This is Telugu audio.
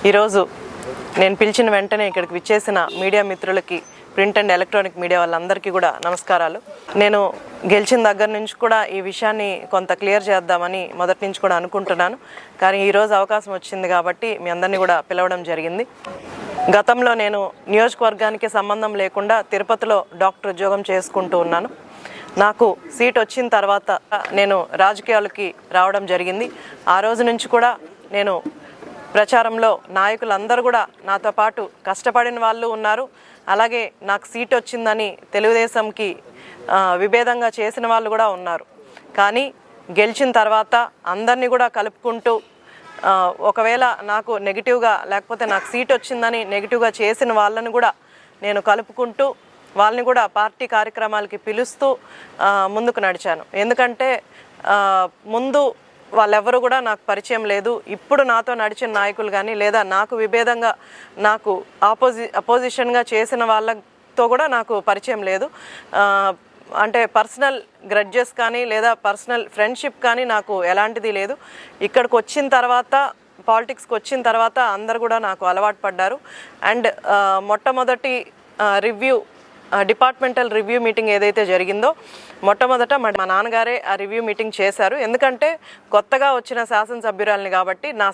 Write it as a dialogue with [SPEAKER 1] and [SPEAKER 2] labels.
[SPEAKER 1] ఈరోజు నేను పిలిచిన వెంటనే ఇక్కడికి విచ్చేసిన మీడియా మిత్రులకి, ప్రింట్ అండ్ ఎలక్ట్రానిక్ మీడియా వాళ్ళందరికీ కూడా నమస్కారాలు. నేను గెలిచిన దగ్గర నుంచి కూడా ఈ విషయాన్ని కొంత క్లియర్ చేద్దామని మొదటి నుంచి కూడా అనుకుంటున్నాను. కానీ ఈరోజు అవకాశం వచ్చింది కాబట్టి మీ అందరినీ కూడా పిలవడం జరిగింది. గతంలో నేను నియోజకవర్గానికి సంబంధం లేకుండా తిరుపతిలో డాక్టర్ ఉద్యోగం చేసుకుంటూ ఉన్నాను. నాకు సీట్ వచ్చిన తర్వాత నేను రాజకీయాలకి రావడం జరిగింది. ఆ రోజు నుంచి కూడా నేను ప్రచారంలో నాయకులందరూ కూడా నాతో పాటు కష్టపడిన వాళ్ళు ఉన్నారు. అలాగే నాకు సీట్ వచ్చిందని తెలుగుదేశంకి విభేదంగా చేసిన వాళ్ళు కూడా ఉన్నారు. కానీ గెలిచిన తర్వాత అందరినీ కూడా కలుపుకుంటూ ఒకవేళ నాకు నెగిటివ్గా లేకపోతే నాకు సీట్ వచ్చిందని నెగిటివ్గా చేసిన వాళ్ళని కూడా నేను కలుపుకుంటూ వాళ్ళని కూడా పార్టీ కార్యక్రమాలకి పిలుస్తూ ముందుకు నడిచాను. ఎందుకంటే ముందు వాళ్ళెవరు కూడా నాకు పరిచయం లేదు. ఇప్పుడు నాతో నడిచిన నాయకులు కానీ లేదా నాకు విభేదంగా నాకు అపోజిషన్గా చేసిన వాళ్ళతో కూడా నాకు పరిచయం లేదు. అంటే పర్సనల్ గ్రడ్జెస్ కానీ లేదా పర్సనల్ ఫ్రెండ్షిప్ కానీ నాకు ఎలాంటిది లేదు. ఇక్కడికి వచ్చిన తర్వాత పాలిటిక్స్కి వచ్చిన తర్వాత అందరు కూడా నాకు అలవాటు పడ్డారు. అండ్ మొట్టమొదటి డిపార్ట్మెంటల్ రివ్యూ మీటింగ్ ఏదైతే జరిగిందో మొట్టమొదట మా నాన్నగారే ఆ రివ్యూ మీటింగ్ చేశారు. ఎందుకంటే కొత్తగా వచ్చిన శాసనసభ్యురాలిని కాబట్టి నా